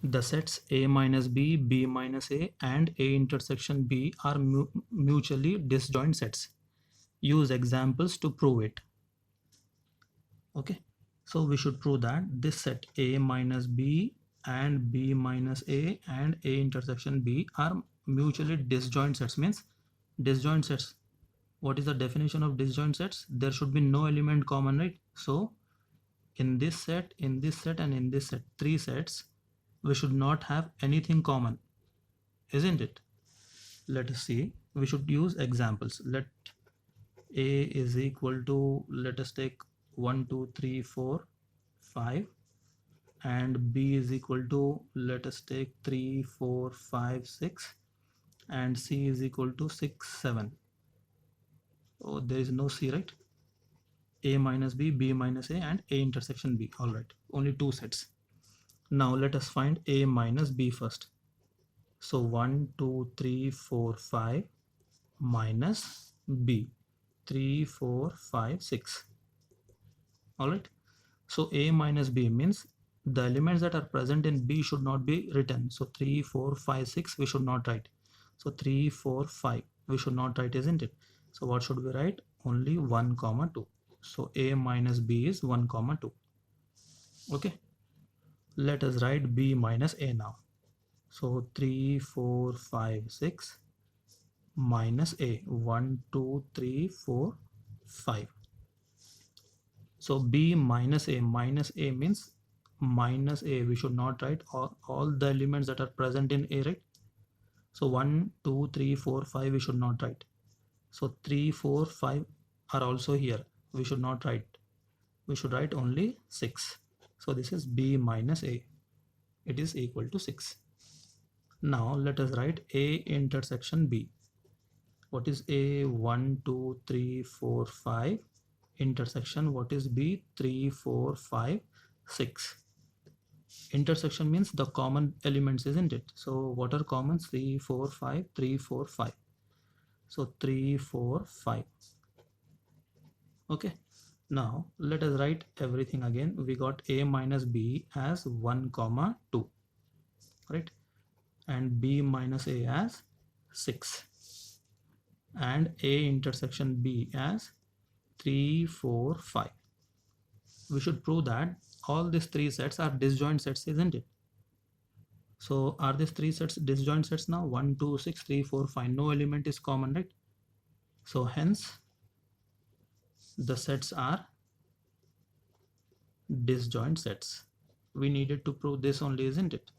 The sets A minus B, B minus A and A intersection B are mutually disjoint sets. Use examples to prove it. Okay, so we should prove that this set A minus B and B minus A and A intersection B are mutually disjoint sets. Means disjoint sets, what is the definition of disjoint sets? There should be no element common, right? So in this set, in this set and in this set, three sets, we should not have anything common, isn't it? Let us see. We should use examples. Let A is equal to, let us take 1 2 3 4 5, and B is equal to, let us take 3 4 5 6, and C is equal to 6 7. Oh, there is no C, right? A minus B, B minus A and A intersection B. All right, only two sets. Now let us find A minus B first. So 1 2 3 4 5 minus B 3 4 5 6. All right, so A minus B means the elements that are present in B should not be written. So 3 4 5 6 we should not write. So 3 4 5 we should not write, isn't it? So what should we write? Only 1 comma 2. So A minus B is 1 comma 2. Okay, let us write B minus A now. So 3 4 5 6 minus A 1 2 3 4 5. So B minus A means minus A. We should not write all the elements that are present in A, right? So 1 2 3 4 5 we should not write. So 3 4 5 are also here. We should not write. We should write only 6. So this is B minus A. It is equal to 6. Now let us write A intersection B. What is A? 1 2 3 4 5 intersection. What is B? 3 4 5 6. Intersection means the common elements, isn't it? So what are common? 3 4 5 3 4 5. So 3 4 5. Okay, now let us write everything again. We got A minus B as 1 comma 2, right? And B minus A as 6, and A intersection B as 3 4 5. We should prove that all these three sets are disjoint sets, isn't it? So are these three sets disjoint sets now? 1 2 6 3 4 5. No element is common, right? So hence the sets are disjoint sets. We needed to prove this only, isn't it?